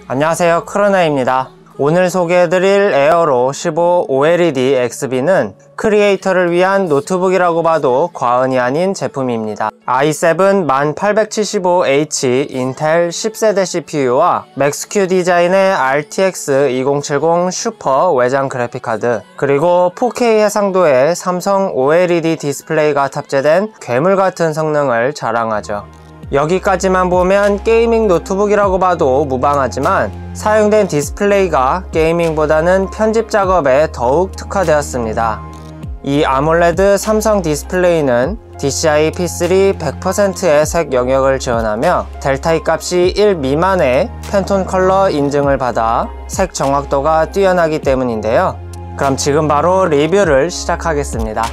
안녕하세요, 크로나입니다. 오늘 소개해드릴 에어로 15 OLED XB는 크리에이터를 위한 노트북이라고 봐도 과언이 아닌 제품입니다. i7 1875H 인텔 10세대 CPU와 맥스큐 디자인의 RTX 2070 슈퍼 외장 그래픽카드, 그리고 4K 해상도의 삼성 OLED 디스플레이가 탑재된 괴물같은 성능을 자랑하죠. 여기까지만 보면 게이밍 노트북이라고 봐도 무방하지만 사용된 디스플레이가 게이밍보다는 편집 작업에 더욱 특화되었습니다. 이 아몰레드 삼성 디스플레이는 DCI P3 100%의 색 영역을 지원하며 델타 E 값이 1 미만의 팬톤 컬러 인증을 받아 색 정확도가 뛰어나기 때문인데요. 그럼 지금 바로 리뷰를 시작하겠습니다.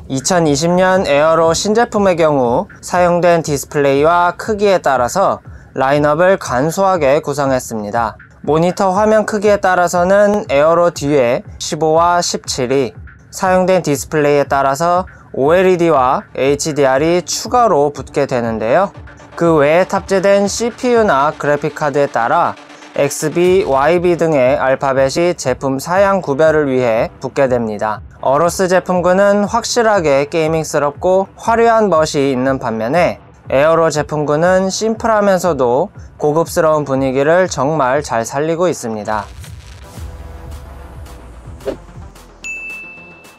(2020년) 에어로 신제품의 경우 사용된 디스플레이와 크기에 따라서 라인업을 간소하게 구성했습니다. 모니터 화면 크기에 따라서는 에어로 뒤에 15와 17이, 사용된 디스플레이에 따라서 OLED와 HDR이 추가로 붙게 되는데요. 그 외에 탑재된 CPU나 그래픽카드에 따라 XB, YB 등의 알파벳이 제품 사양 구별을 위해 붙게 됩니다. 어로스 제품군은 확실하게 게이밍스럽고 화려한 멋이 있는 반면에 에어로 제품군은 심플하면서도 고급스러운 분위기를 정말 잘 살리고 있습니다.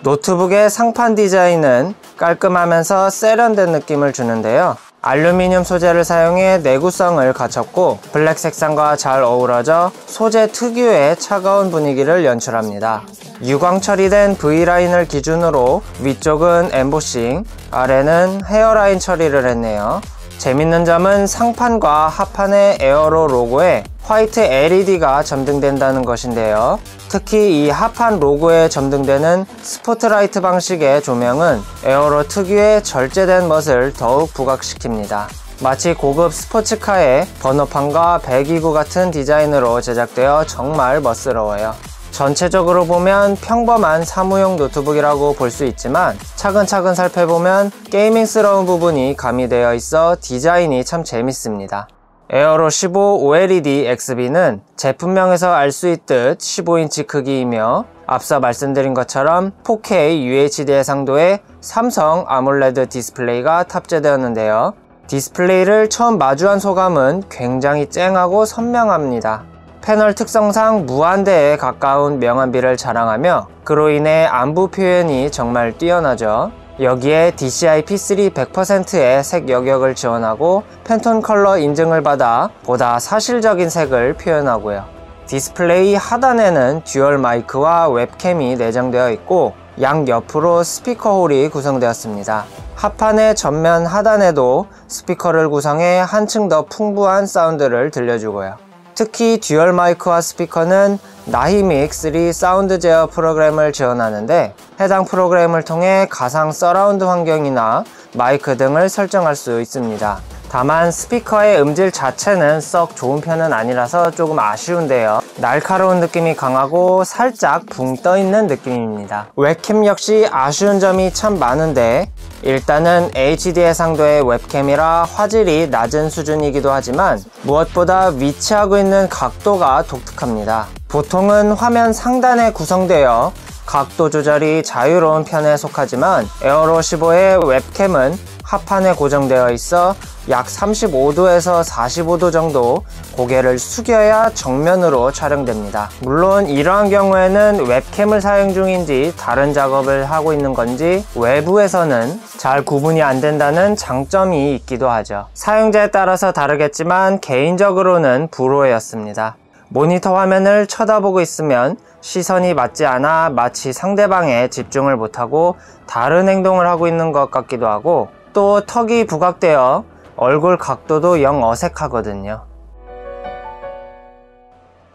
노트북의 상판 디자인은 깔끔하면서 세련된 느낌을 주는데요. 알루미늄 소재를 사용해 내구성을 갖췄고 블랙 색상과 잘 어우러져 소재 특유의 차가운 분위기를 연출합니다. 유광 처리된 V라인을 기준으로 위쪽은 엠보싱, 아래는 헤어라인 처리를 했네요. 재밌는 점은 상판과 하판의 에어로 로고에 화이트 LED가 점등된다는 것인데요. 특히 이 하판 로고에 점등되는 스포트라이트 방식의 조명은 에어로 특유의 절제된 멋을 더욱 부각시킵니다. 마치 고급 스포츠카의 번호판과 배기구 같은 디자인으로 제작되어 정말 멋스러워요. 전체적으로 보면 평범한 사무용 노트북이라고 볼 수 있지만 차근차근 살펴보면 게이밍스러운 부분이 가미되어 있어 디자인이 참 재밌습니다. 에어로 15 OLED XB는 제품명에서 알 수 있듯 15인치 크기이며 앞서 말씀드린 것처럼 4K UHD 해상도의 삼성 아몰레드 디스플레이가 탑재되었는데요. 디스플레이를 처음 마주한 소감은 굉장히 쨍하고 선명합니다. 패널 특성상 무한대에 가까운 명암비를 자랑하며 그로 인해 안부 표현이 정말 뛰어나죠. 여기에 DCI P3 100%의 색 영역을 지원하고 팬톤 컬러 인증을 받아 보다 사실적인 색을 표현하고요. 디스플레이 하단에는 듀얼 마이크와 웹캠이 내장되어 있고 양옆으로 스피커 홀이 구성되었습니다. 하판의 전면 하단에도 스피커를 구성해 한층 더 풍부한 사운드를 들려주고요. 특히 듀얼 마이크와 스피커는 나히믹 3 사운드 제어 프로그램을 지원하는데 해당 프로그램을 통해 가상 서라운드 환경이나 마이크 등을 설정할 수 있습니다. 다만 스피커의 음질 자체는 썩 좋은 편은 아니라서 조금 아쉬운데요. 날카로운 느낌이 강하고 살짝 붕 떠있는 느낌입니다. 웹캠 역시 아쉬운 점이 참 많은데 일단은 HD 해상도의 웹캠이라 화질이 낮은 수준이기도 하지만 무엇보다 위치하고 있는 각도가 독특합니다. 보통은 화면 상단에 구성되어 각도 조절이 자유로운 편에 속하지만 에어로 15의 웹캠은 하판에 고정되어 있어 약 35도에서 45도 정도 고개를 숙여야 정면으로 촬영됩니다. 물론 이러한 경우에는 웹캠을 사용 중인지 다른 작업을 하고 있는 건지 외부에서는 잘 구분이 안 된다는 장점이 있기도 하죠. 사용자에 따라서 다르겠지만 개인적으로는 불호였습니다. 모니터 화면을 쳐다보고 있으면 시선이 맞지 않아 마치 상대방에 집중을 못하고 다른 행동을 하고 있는 것 같기도 하고 또 턱이 부각되어 얼굴 각도도 영 어색하거든요.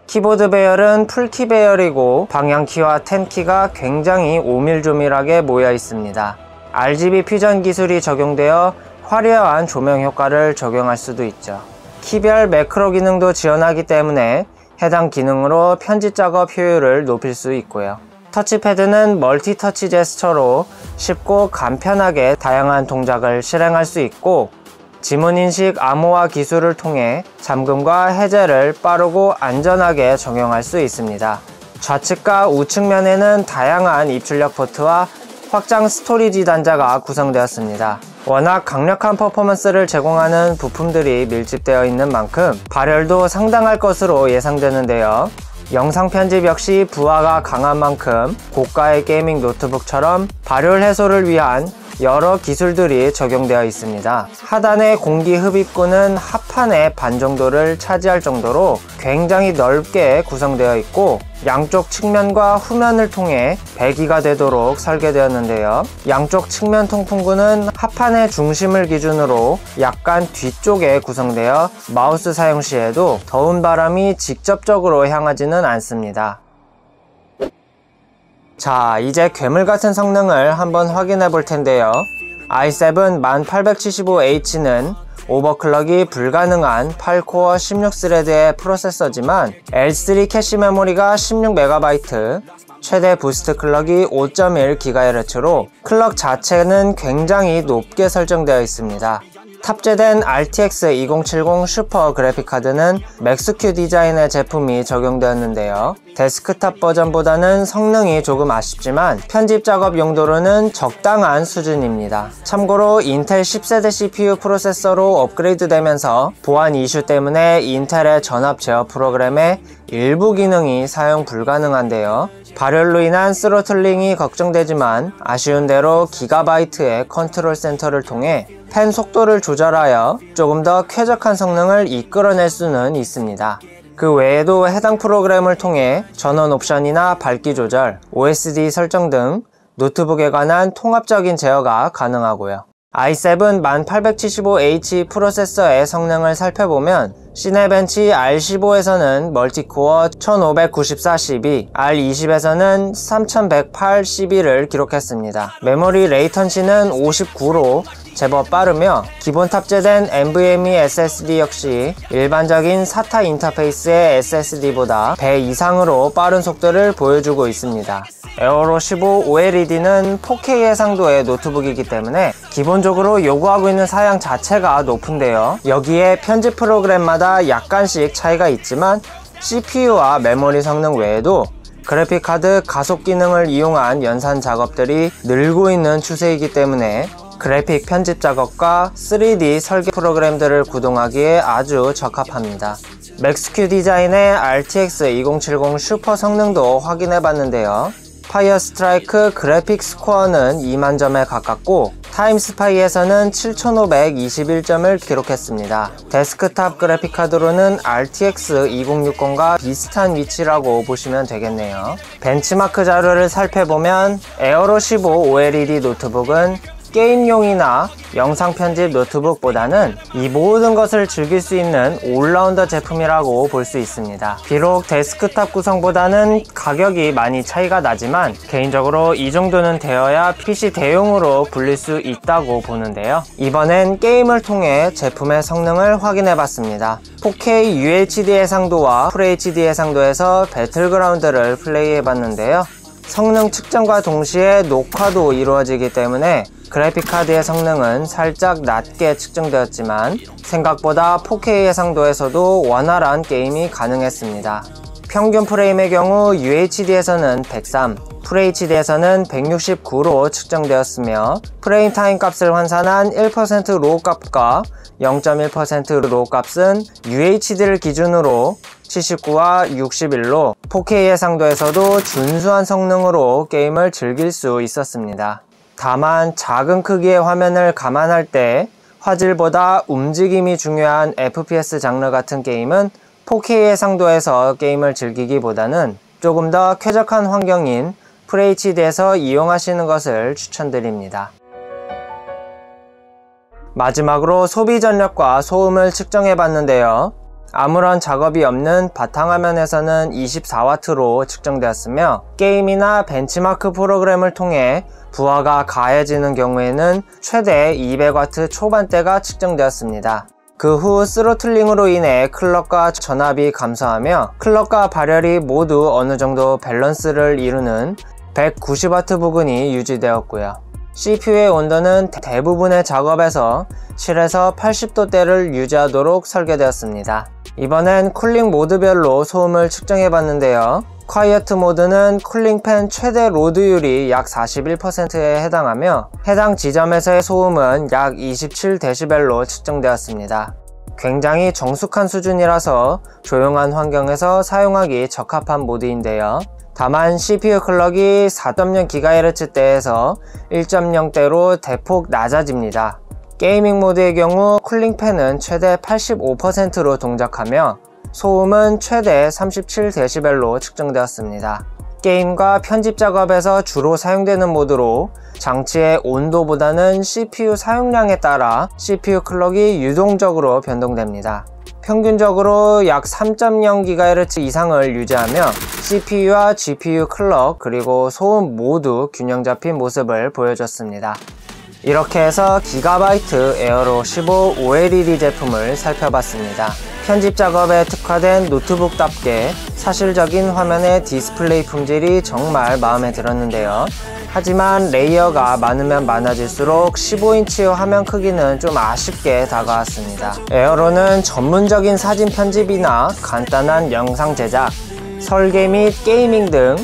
키보드 배열은 풀키 배열이고 방향키와 10키가 굉장히 오밀조밀하게 모여 있습니다. RGB 퓨전 기술이 적용되어 화려한 조명 효과를 적용할 수도 있죠. 키별 매크로 기능도 지원하기 때문에 해당 기능으로 편집 작업 효율을 높일 수 있고요. 터치패드는 멀티 터치 제스처로 쉽고 간편하게 다양한 동작을 실행할 수 있고, 지문인식 암호화 기술을 통해 잠금과 해제를 빠르고 안전하게 적용할 수 있습니다. 좌측과 우측면에는 다양한 입출력 포트와 확장 스토리지 단자가 구성되었습니다. 워낙 강력한 퍼포먼스를 제공하는 부품들이 밀집되어 있는 만큼 발열도 상당할 것으로 예상되는데요. 영상 편집 역시 부하가 강한 만큼 고가의 게이밍 노트북처럼 발열 해소를 위한 여러 기술들이 적용되어 있습니다. 하단의 공기 흡입구는 합판의 반 정도를 차지할 정도로 굉장히 넓게 구성되어 있고, 양쪽 측면과 후면을 통해 배기가 되도록 설계되었는데요. 양쪽 측면 통풍구는 합판의 중심을 기준으로 약간 뒤쪽에 구성되어 마우스 사용 시에도 더운 바람이 직접적으로 향하지는 않습니다. 자, 이제 괴물 같은 성능을 한번 확인해 볼 텐데요. i7 1875H는 오버클럭이 불가능한 8코어 16스레드의 프로세서지만 L3 캐시 메모리가 16MB, 최대 부스트 클럭이 5.1GHz로 클럭 자체는 굉장히 높게 설정되어 있습니다. 탑재된 RTX 2070 슈퍼 그래픽카드는 맥스큐 디자인의 제품이 적용되었는데요. 데스크탑 버전보다는 성능이 조금 아쉽지만 편집 작업 용도로는 적당한 수준입니다. 참고로 인텔 10세대 CPU 프로세서로 업그레이드 되면서 보안 이슈 때문에 인텔의 전압 제어 프로그램의 일부 기능이 사용 불가능한데요. 발열로 인한 스로틀링이 걱정되지만 아쉬운 대로 기가바이트의 컨트롤 센터를 통해 펜 속도를 조절하여 조금 더 쾌적한 성능을 이끌어낼 수는 있습니다. 그 외에도 해당 프로그램을 통해 전원 옵션이나 밝기 조절, OSD 설정 등 노트북에 관한 통합적인 제어가 가능하고요. i7 1875H 프로세서의 성능을 살펴보면 시네벤치 R15에서는 멀티코어 1594CB, R20에서는 3108CB를 기록했습니다. 메모리 레이턴시는 59로 제법 빠르며 기본 탑재된 NVMe SSD 역시 일반적인 SATA 인터페이스의 SSD보다 배 이상으로 빠른 속도를 보여주고 있습니다. 에어로 15 OLED는 4K 해상도의 노트북이기 때문에 기본적으로 요구하고 있는 사양 자체가 높은데요. 여기에 편집 프로그램마다 약간씩 차이가 있지만 CPU와 메모리 성능 외에도 그래픽카드 가속 기능을 이용한 연산 작업들이 늘고 있는 추세이기 때문에 그래픽 편집 작업과 3D 설계 프로그램들을 구동하기에 아주 적합합니다. 맥스큐 디자인의 RTX 2070 슈퍼 성능도 확인해 봤는데요. 파이어 스트라이크 그래픽 스코어는 2만 점에 가깝고 타임스파이에서는 7521점을 기록했습니다. 데스크탑 그래픽카드로는 RTX 2060과 비슷한 위치라고 보시면 되겠네요. 벤치마크 자료를 살펴보면 에어로 15 OLED 노트북은 게임용이나 영상 편집 노트북보다는 이 모든 것을 즐길 수 있는 올라운더 제품이라고 볼 수 있습니다. 비록 데스크탑 구성보다는 가격이 많이 차이가 나지만 개인적으로 이 정도는 되어야 PC 대용으로 불릴 수 있다고 보는데요. 이번엔 게임을 통해 제품의 성능을 확인해 봤습니다. 4K UHD 해상도와 FHD 해상도에서 배틀그라운드를 플레이해 봤는데요. 성능 측정과 동시에 녹화도 이루어지기 때문에 그래픽카드의 성능은 살짝 낮게 측정되었지만 생각보다 4K 해상도에서도 원활한 게임이 가능했습니다. 평균 프레임의 경우 UHD에서는 103, FHD에서는 169로 측정되었으며 프레임 타임 값을 환산한 1% 로우 값과 0.1% 로우 값은 UHD를 기준으로 79와 61로 4K 해상도에서도 준수한 성능으로 게임을 즐길 수 있었습니다. 다만 작은 크기의 화면을 감안할 때 화질보다 움직임이 중요한 FPS 장르 같은 게임은 4K 해상도에서 게임을 즐기기보다는 조금 더 쾌적한 환경인 FHD에서 이용하시는 것을 추천드립니다. 마지막으로 소비 전력과 소음을 측정해 봤는데요. 아무런 작업이 없는 바탕화면에서는 24W로 측정되었으며 게임이나 벤치마크 프로그램을 통해 부하가 가해지는 경우에는 최대 200W 초반대가 측정되었습니다. 그 후 스로틀링으로 인해 클럭과 전압이 감소하며 클럭과 발열이 모두 어느 정도 밸런스를 이루는 190W 부근이 유지되었고요. CPU의 온도는 대부분의 작업에서 7에서 80도대를 유지하도록 설계되었습니다. 이번엔 쿨링 모드별로 소음을 측정해 봤는데요. 콰이어트 모드는 쿨링팬 최대 로드율이 약 41%에 해당하며 해당 지점에서의 소음은 약 27dB로 측정되었습니다. 굉장히 정숙한 수준이라서 조용한 환경에서 사용하기 적합한 모드인데요. 다만 CPU 클럭이 4.0GHz대에서 1.0대로 대폭 낮아집니다. 게이밍 모드의 경우 쿨링팬은 최대 85%로 동작하며 소음은 최대 37dB로 측정되었습니다. 게임과 편집 작업에서 주로 사용되는 모드로 장치의 온도보다는 CPU 사용량에 따라 CPU 클럭이 유동적으로 변동됩니다. 평균적으로 약 3.0GHz 이상을 유지하며 CPU와 GPU 클럭 그리고 소음 모두 균형 잡힌 모습을 보여줬습니다. 이렇게 해서 기가바이트 에어로 15 OLED 제품을 살펴봤습니다. 편집 작업에 특화된 노트북답게 사실적인 화면의 디스플레이 품질이 정말 마음에 들었는데요. 하지만 레이어가 많으면 많아질수록 15인치 화면 크기는 좀 아쉽게 다가왔습니다. 에어로는 전문적인 사진 편집이나 간단한 영상 제작, 설계 및 게이밍 등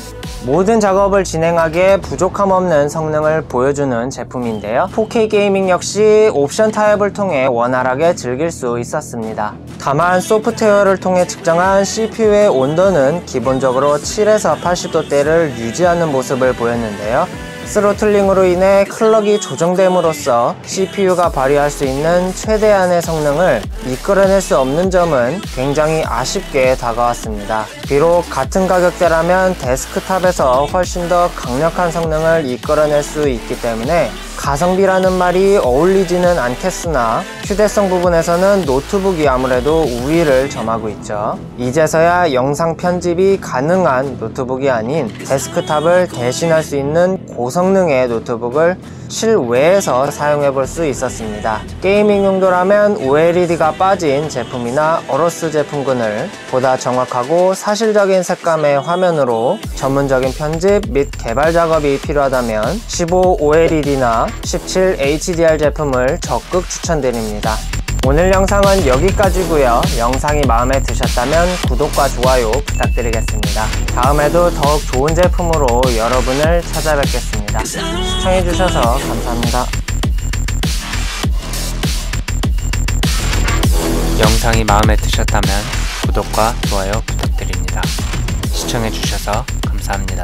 모든 작업을 진행하기에 부족함 없는 성능을 보여주는 제품인데요. 4K 게이밍 역시 옵션 타입을 통해 원활하게 즐길 수 있었습니다. 다만 소프트웨어를 통해 측정한 CPU의 온도는 기본적으로 7에서 80도대를 유지하는 모습을 보였는데요. 스로틀링으로 인해 클럭이 조정됨으로써 CPU가 발휘할 수 있는 최대한의 성능을 이끌어낼 수 없는 점은 굉장히 아쉽게 다가왔습니다. 비록 같은 가격대라면 데스크탑에서 훨씬 더 강력한 성능을 이끌어낼 수 있기 때문에 가성비라는 말이 어울리지는 않겠으나 휴대성 부분에서는 노트북이 아무래도 우위를 점하고 있죠. 이제서야 영상 편집이 가능한 노트북이 아닌 데스크탑을 대신할 수 있는 고성능의 노트북을 실외에서 사용해 볼 수 있었습니다. 게이밍 용도라면 OLED가 빠진 제품이나 어로스 제품군을 보다 정확하고 사실적인 색감의 화면으로 전문적인 편집 및 개발 작업이 필요하다면 15 OLED나 17 HDR 제품을 적극 추천드립니다. 오늘 영상은 여기까지고요. 영상이 마음에 드셨다면 구독과 좋아요 부탁드리겠습니다. 다음에도 더욱 좋은 제품으로 여러분을 찾아뵙겠습니다. 시청해주셔서 감사합니다. 영상이 마음에 드셨다면 구독과 좋아요 부탁드립니다. 시청해주셔서 감사합니다.